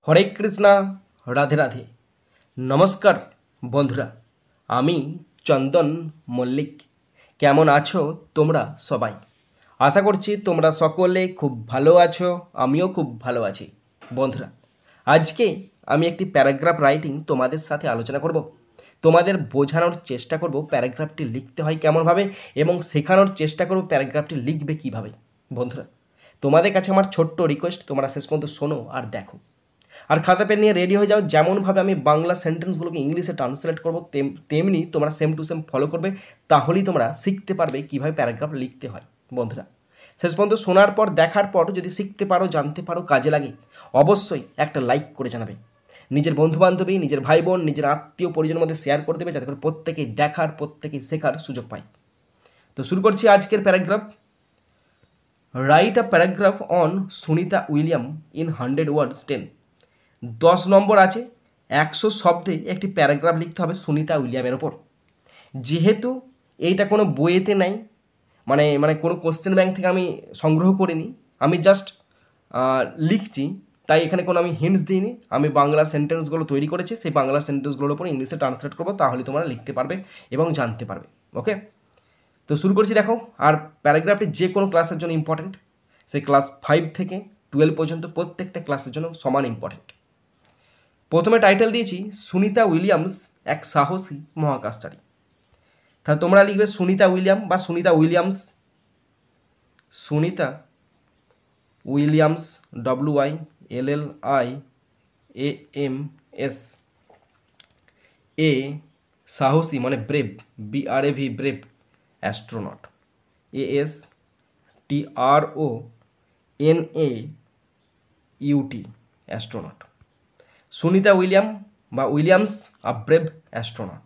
হরে কৃষ্ণা, রাধে রাধে। নমস্কার বন্ধুরা, আমি চন্দন মল্লিক। কেমন আছো তোমরা সবাই? আশা করছি তোমরা সকলে খুব ভালো আছো, আমিও খুব ভালো আছি। বন্ধুরা, আজকে আমি একটি প্যারাগ্রাফ রাইটিং তোমাদের সাথে আলোচনা করব। তোমাদের বোঝানোর চেষ্টা করব প্যারাগ্রাফটি লিখতে হয় কেমনভাবে, এবং শেখানোর চেষ্টা করব প্যারাগ্রাফটি লিখবে কিভাবে। বন্ধুরা, তোমাদের কাছে আমার ছোট্ট রিকোয়েস্ট, তোমরা শেষ পর্যন্ত শোনো আর দেখো, আর খাতা পেন নিয়ে রেডি হয়ে যাও। যেমনভাবে আমি বাংলা সেন্টেন্সগুলোকে ইংলিশে ট্রান্সলেট করবো তেমনি তোমরা সেম টু সেম ফলো করবে, তাহলেই তোমরা শিখতে পারবে কীভাবে প্যারাগ্রাফ লিখতে হয়। বন্ধুরা, শেষ পর্যন্ত শোনার পর, দেখার পর যদি শিখতে পারো, জানতে পারো, কাজে লাগে, অবশ্যই একটা লাইক করে জানাবে। নিজের বন্ধুবান্ধবী, নিজের ভাই বোন, নিজের আত্মীয় পরিজনের মধ্যে শেয়ার করে দেবে, যাতে করে প্রত্যেকেই দেখার, প্রত্যেকেই শেখার সুযোগ পায়। তো শুরু করছি আজকের paragraph. Write a paragraph on Sunita William in 100 words 10। 10 নম্বর আছে, 100 শব্দে একটি প্যারাগ্রাফ লিখতে হবে সুনিতা উইলিয়ামের ওপর। যেহেতু এইটা কোনো বইয়েতে নাই, মানে কোনো কোশ্চেন ব্যাংক থেকে আমি সংগ্রহ করিনি, আমি জাস্ট লিখছি, তাই এখানে কোনো আমি হিন্টস দিইনি। আমি বাংলা সেন্টেন্সগুলো তৈরি করেছি, সেই বাংলা সেন্টেন্সগুলোর উপর ইংলিশে ট্রান্সলেট করবো, তাহলে তোমরা লিখতে পারবে এবং জানতে পারবে। ওকে, তো শুরু করছি। দেখো, আর প্যারাগ্রাফটি যে কোনো ক্লাসের জন্য ইম্পর্টেন্ট, সেই ক্লাস 5 থেকে 12 পর্যন্ত প্রত্যেকটা ক্লাসের জন্য সমান ইম্পর্টেন্ট। প্রথমে টাইটেল দিয়েছি সুনিতা উইলিয়ামস এক সাহসী মহাকাশচারী। তাহলে তোমরা লিখবে সুনিতা উইলিয়াম বা Sunita Williams. Sunita Williams, WILLIAMS, a সাহসী মানে brave, BRAV, brave astronaut, ASTRONAUT, astronaut. Sunita William বা Williams a brave astronaut.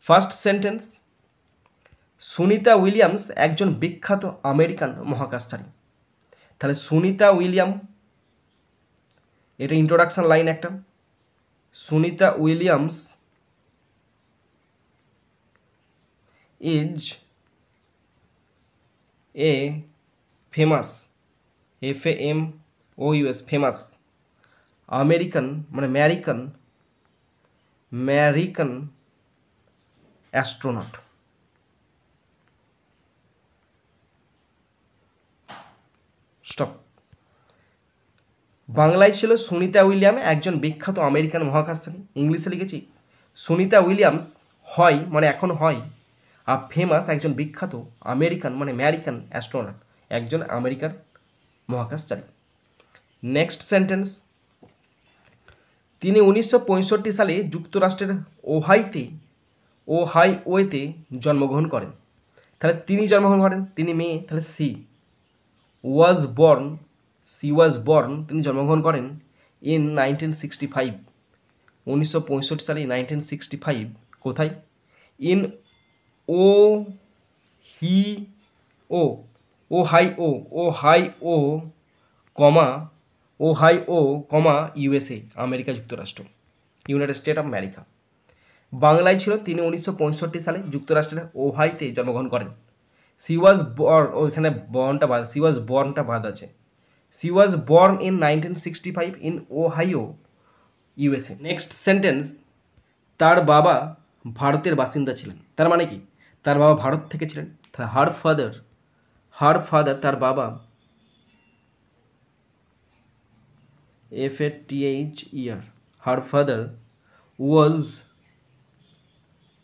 First sentence, Sunita Williams একজন বিখ্যাত আমেরিকান মহাকাশচারী। তাহলে সুনিতা উইলিয়াম, এটা ইন্ট্রোডাকশন লাইন একটা। Sunita Williams is a famous, FAMOUS, famous American মানে ম্যারিকান অ্যাস্ট্রোনট। স্টপ। বাংলায় ছিল সুনিতা উইলিয়াম একজন বিখ্যাত আমেরিকান মহাকাশচারী, ইংলিশে লিখেছি সুনিতা উইলিয়ামস হয় মানে এখন হয়, আর ফেমাস একজন বিখ্যাত, আমেরিকান মানে ম্যারিকান অ্যাস্ট্রোনট, একজন আমেরিকার মহাকাশচারী। নেক্সট সেন্টেন্স, তিনি 1965 সালে যুক্তরাষ্ট্রের ওহাইওতে জন্মগ্রহণ করেন। তাহলে তিনি জন্মগ্রহণ করেন, তিনি মেয়ে, তাহলে সি ওয়াজ বর্ন, তিনি জন্মগ্রহণ করেন ইন 1965, 1965 সালে, 1965, কোথায়? ইন ওহাইও, USA, আমেরিকা যুক্তরাষ্ট্র, ইউনাইটেড স্টেট অফ আমেরিকা। বাংলায় ছিল তিনি 1965 সালে যুক্তরাষ্ট্রের ওহাইতে জন্মগ্রহণ করেন। সি ওয়াজ বর্নটা বাদ আছে। C was born in 1965 in Ohio, USA। Next sentence, তার বাবা ভারতের বাসিন্দা ছিলেন। তার মানে কি? তার বাবা ভারত থেকে ছিলেন। হার ফাদার, তার বাবা, FATHER, her father was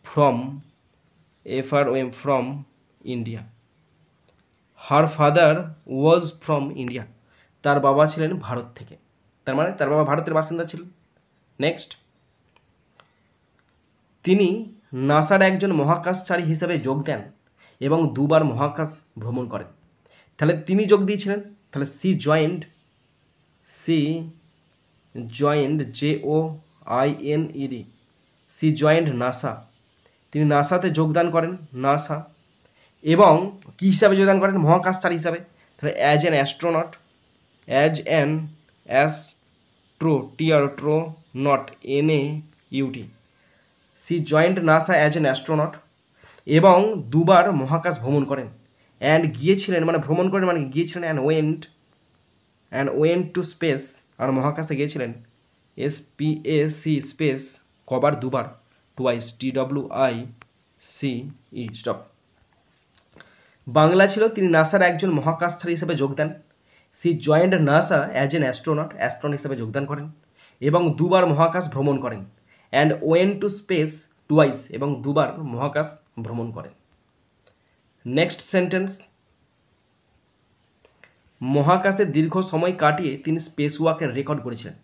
from India. Her father was from India, তার বাবা ছিলেন ভারত থেকে, তার মানে তার বাবা ভারতের বাসিন্দা ছিলেন। নেক্সট, তিনি নাসার একজন মহাকাশচারী হিসেবে যোগ দেন এবং 2 বার মহাকাশ ভ্রমণ করেন। তাহলে তিনি যোগ দিয়েছিলেন, তাহলে she joined JOINED, she joined NASA, তিনি নাসাতে যোগদান করেন, নাসা, এবং কী হিসাবে যোগদান করেন? মহাকাশচারী হিসাবে। তাহলে as an astronaut, NAUT, she joined NASA as an astronaut, এবং 2 বার মহাকাশ ভ্রমণ করেন। অ্যান্ড গিয়েছিলেন মানে ভ্রমণ করেন মানে গিয়েছিলেন, অ্যান্ড ওয়েন্ট টু স্পেস আর মহাকাশে গিয়েছিলেন SPAC স্পেস কবার দুবার টুয়াইস TWICE স্টপ। বাংলা ছিল তিনি নাসার একজন মহাকাশচারী হিসেবে যোগ দেন। She joined NASA as an astronaut হিসেবে যোগদান করেন এবং দুবার মহাকাশ ভ্রমণ করেন and went to space twice এবং দুবার মহাকাশ ভ্রমণ করেন। নেক্সট সেন্টেন্স, মহাকাশে দীর্ঘ সময় কাটিয়ে তিনি স্পেস ওয়াকের রেকর্ড করেছিলেন।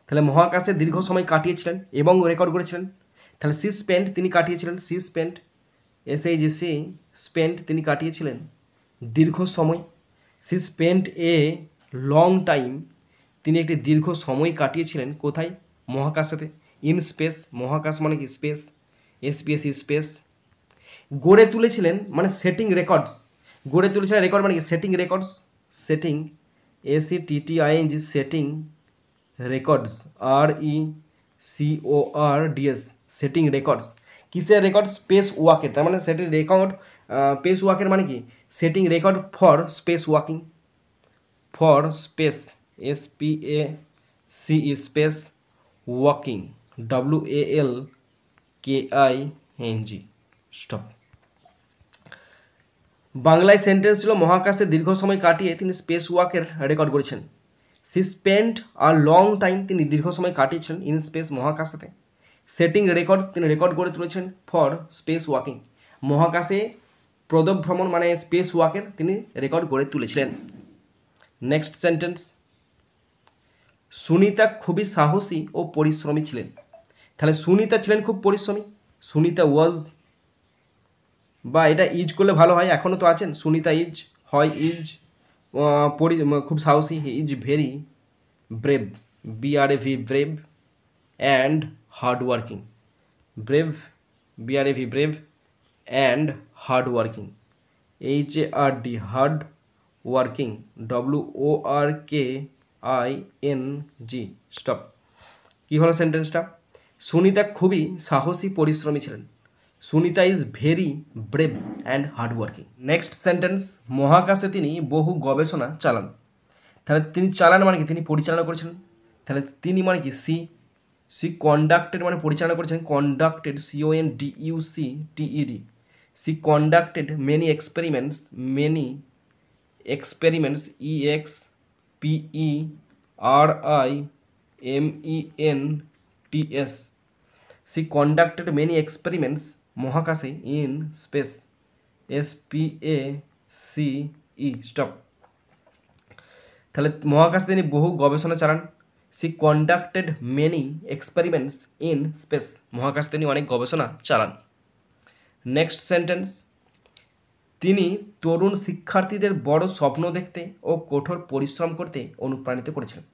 তাহলে মহাকাশে দীর্ঘ সময় কাটিয়েছিলেন এবং রেকর্ড করেছিলেন। তাহলে সি স্পেন্ট তিনি কাটিয়েছিলেন, সি স্পেন্ট SAGC স্পেন্ট তিনি কাটিয়েছিলেন দীর্ঘ সময়। She spent a long time তিনি একটি দীর্ঘ সময় কাটিয়েছিলেন কোথায়? মহাকাশেতে। ইন স্পেস, মহাকাশ মানে কি? Space, SPAC space. গড়ে তুলেছিলেন মানে সেটিং রেকর্ডস, গড়ে তুলেছিলেন রেকর্ড মানে কি? Setting records, setting SETTING setting records RECORDS setting records. কিসের রেকর্ড? স্পেস ওয়াকের। তার মানে সেটিং রেকর্ড স্পেস ওয়াকের মানে কি? Setting record for space walking, for space SPAC space walking WALKING stop. বাংলায় সেন্টেন্স ছিল মহাকাশে দীর্ঘ সময় কাটিয়ে তিনি স্পেস ওয়াকের রেকর্ড করেছেন। She spent a long time তিনি দীর্ঘ সময় কাটিয়েছেন ইন স্পেস মহাকাশেতে। সেটিং রেকর্ডস তিনি রেকর্ড করে তুলেছেন ফর স্পেস ওয়াকিং, মহাকাশে প্রদভ্রমণ মানে স্পেস ওয়াকের তিনি রেকর্ড করে তুলেছিলেন। নেক্সট সেন্টেন্স, সুনিতা খুবই সাহসী ও পরিশ্রমী ছিলেন। তাহলে সুনিতা ছিলেন খুব পরিশ্রমী, সুনিতা ওয়াজ, বা এটা ইজ করলে ভালো হয়, এখনও তো আছেন। সুনিতা ইজ হয় ইজ, খুব সাহসী, he is very brave BRAV brave and hard working, brave BRAV brave and hard working HARD hard working WORKING stop. কী হলো সেন্টেন্সটা? সুনিতা খুবই সাহসী পরিশ্রমী ছিলেন। Sunita is very brave and hard working. Next sentence, মহাকাশে তিনি বহু গবেষণা চালান। তাহলে তিনি চালান মানে কি? তিনি পরিচালনা করেছিলেন। তাহলে তিনি মানে কি? সি কন্ডাক্টেড মানে পরিচালনা করেছেন, conducted CONDUCTED she conducted many experiments EXPERIMENTS she conducted many experiments মহাকাশে ইন স্পেস SPACE স্টপ। তাহলে মহাকাশে তিনি বহু গবেষণা চালান। She conducted many experiments in space, মহাকাশে তিনি অনেক গবেষণা চালান। নেক্সট সেন্টেন্স, তিনি তরুণ শিক্ষার্থীদের বড় স্বপ্ন দেখতে ও কঠোর পরিশ্রম করতে অনুপ্রাণিত করেছিলেন।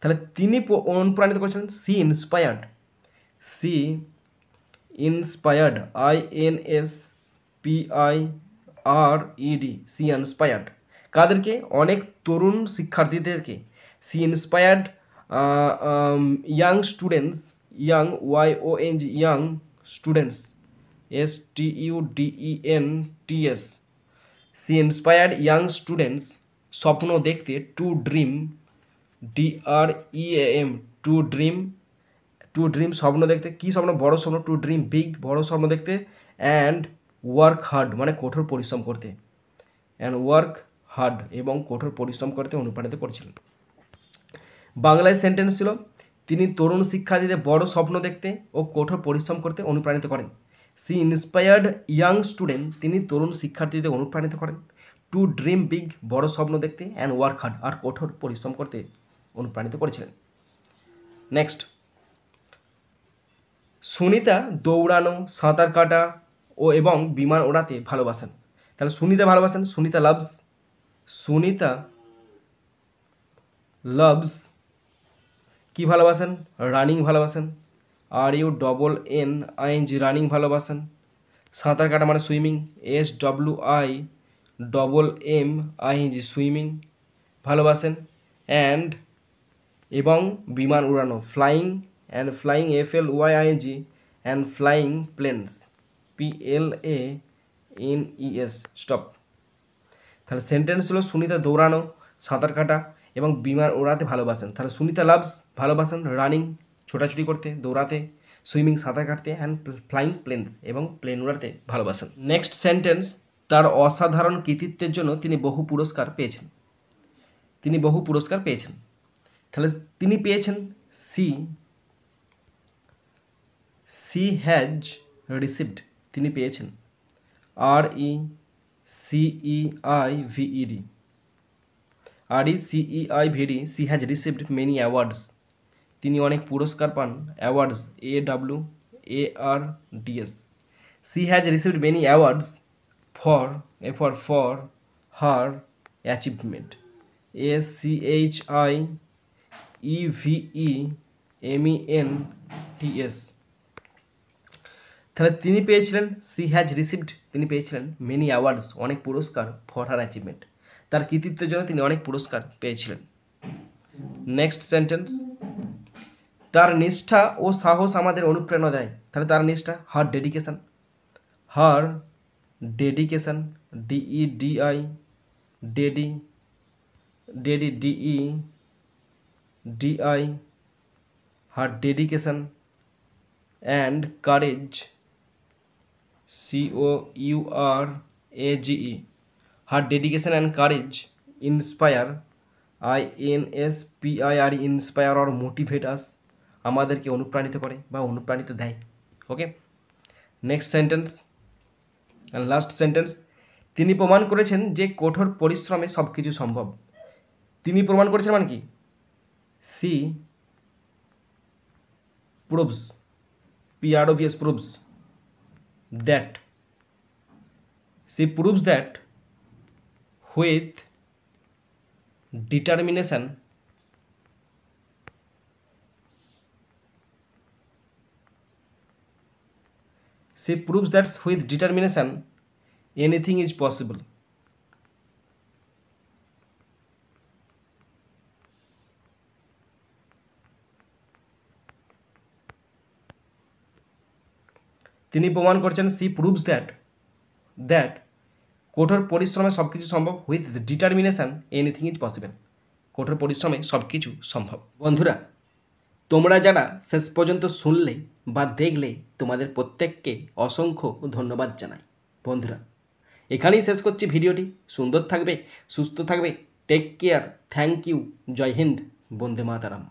তাহলে তিনি অনুপ্রাণিত করেছিলেন, she inspired INSPIRED she inspired কাদেরকে? অনেক তরুণ শিক্ষার্থীদেরকে। She inspired young students, young young students STUDENTS she inspired young students স্বপ্ন দেখতে to dream DREAM to dream স্বপ্ন দেখতে। কী স্বপ্ন? বড় স্বপ্ন, টু ড্রিম বিগ বড় স্বপ্ন দেখতে, অ্যান্ড ওয়ার্ক হার্ড মানে কঠোর পরিশ্রম করতে, অ্যান্ড ওয়ার্ক হার্ড এবং কঠোর পরিশ্রম করতে অনুপ্রাণিত করেছিলেন। বাংলায় সেন্টেন্স ছিল তিনি তরুণ শিক্ষার্থীদের বড় স্বপ্ন দেখতে ও কঠোর পরিশ্রম করতে অনুপ্রাণিত করেন। সি ইন্সপায়ার্ড ইয়াং স্টুডেন্ট তিনি তরুণ শিক্ষার্থীদের অনুপ্রাণিত করেন টু ড্রিম বিগ বড় স্বপ্ন দেখতে, অ্যান্ড ওয়ার্ক হার্ড আর কঠোর পরিশ্রম করতে অনুপ্রাণিত করেছিলেন। নেক্সট, সুনিতা দৌড়ানো, সাঁতার কাটা এবং বিমান ওড়াতে ভালোবাসেন। তাহলে সুনিতা ভালোবাসেন, সুনিতা লাভস কি ভালোবাসেন? রানিং ভালোবাসেন, RUNNING রানিং ভালোবাসেন। সাঁতার কাটা মানে সুইমিং, SWIMMING সুইমিং ভালোবাসেন। এবং বিমান উড়ানো, flying FLYING and flying planes PLANES stop. তাহলে সেন্টেন্স ছিল সুনিতা দৌড়ানো, সাঁতার কাটা এবং বিমান ওড়াতে ভালোবাসেন। তাহলে সুনিতা লাভস ভালোবাসেন রানিং, ছোটাছুটি করতে, দৌড়াতে, সুইমিং সাঁতার কাটতে, অ্যান্ড ফ্লাইং প্লেনস এবং প্লেন উড়াতে ভালোবাসেন। নেক্সট সেন্টেন্স, তার অসাধারণ কৃতিত্বের জন্য তিনি বহু পুরস্কার পেয়েছেন। তিনি বহু পুরস্কার পেয়েছেন। তাহলে তিনি পেয়েছেন সি হ্যাজ রিসিভড, তিনি পেয়েছেন RECEIVED, RECEIVD, she has received many awards, তিনি অনেক পুরস্কার পান। Awards AWARDS, she has received many awards for her achievement, SCHIEVEMENTS। তাহলে তিনি পেয়েছিলেন, সি হ্যাজ রিসিভড, তিনি পেয়েছিলেন মেনি অ্যাওয়ার্ডস, অনেক পুরস্কার, ফর হার অ্যাচিভমেন্ট, তার কৃতিত্বের জন্য তিনি অনেক পুরস্কার পেয়েছিলেন। নেক্সট সেন্টেন্স, তার নিষ্ঠা ও সাহস আমাদের অনুপ্রেরণা দেয়। তাহলে তার নিষ্ঠা, her dedication, DEDI, her dedication, and courage, COURAGE, her dedication and courage inspire, INSPIRE, inspire or motivate us, আমাদেরকে অনুপ্রাণিত করে বা অনুপ্রাণিত দেয়। Okay, next sentence and last sentence, তিনি প্রমাণ করেছেন যে কঠোর পরিশ্রমে সব কিছু সম্ভব। তিনি প্রমাণ করেছেন মানে কি, she proves, PROVS, proves that, she proves that with determination anything is possible. তিনি প্রমাণ করছেন, সি প্রুভস দ্যাট কঠোর পরিশ্রমে সব কিছু সম্ভব, with determination anything is possible, কঠোর পরিশ্রমে সব কিছু সম্ভব। বন্ধুরা, তোমরা যারা শেষ পর্যন্ত শুনলে বা দেখলে, তোমাদের প্রত্যেককে অসংখ্য ধন্যবাদ জানাই। বন্ধুরা, এখানেই শেষ করছি ভিডিওটি। সুন্দর থাকবে, সুস্থ থাকবে, টেক কেয়ার, থ্যাংক ইউ, জয় হিন্দ, বন্দে মাতারাম।